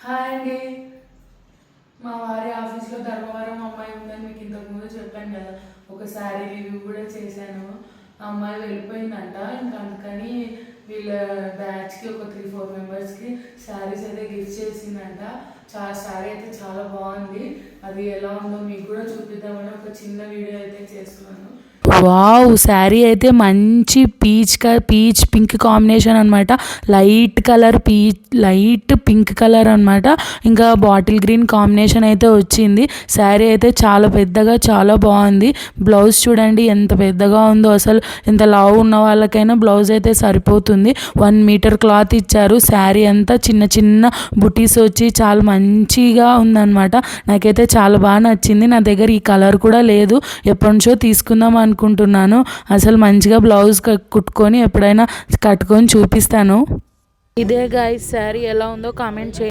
Hi అండి. మా వారి ఆఫీస్లో ధర్మవరం అమ్మాయి ఉందని మీకు ఇంతకుముందు చెప్పాను కదా, ఒక శారీ రివ్యూ కూడా చేశాను. ఆ అమ్మాయి వెళ్ళిపోయిందంట. ఇంకా అందుకని వీళ్ళ బ్యాచ్కి ఒక 3-4 మెంబర్స్కి శారీస్ అయితే గిఫ్ట్ చేసిందంట. శారీ అయితే చాలా బాగుంది. అది ఎలా ఉందో మీకు కూడా చూపిద్దామని ఒక చిన్న వీడియో అయితే చేస్తున్నాను. వావ్, శారీ అయితే మంచి పీచ్ పింక్ కాంబినేషన్ అనమాట. లైట్ పింక్ కలర్ అనమాట. ఇంకా బాటిల్ గ్రీన్ కాంబినేషన్ అయితే వచ్చింది. శారీ అయితే చాలా పెద్దగా చాలా బాగుంది. బ్లౌజ్ చూడండి ఎంత పెద్దగా ఉందో. అసలు ఎంత లావు ఉన్న వాళ్ళకైనా బ్లౌజ్ అయితే సరిపోతుంది. 1 మీటర్ క్లాత్ ఇచ్చారు. శారీ అంతా చిన్న చిన్న బుటీస్ వచ్చి చాలా మంచిగా ఉందన్నమాట. నాకైతే చాలా బాగా నచ్చింది. నా దగ్గర ఈ కలర్ కూడా లేదు, ఎప్పటి నుంచో తీసుకుందాం అనుకుంటున్నాను. అసలు మంచిగా బ్లౌజ్ కుట్టుకొని ఎప్పుడైనా కట్టుకొని చూపిస్తాను. ఇదే గైస్ శారీ ఎలా ఉందో కామెంట్ చేయండి.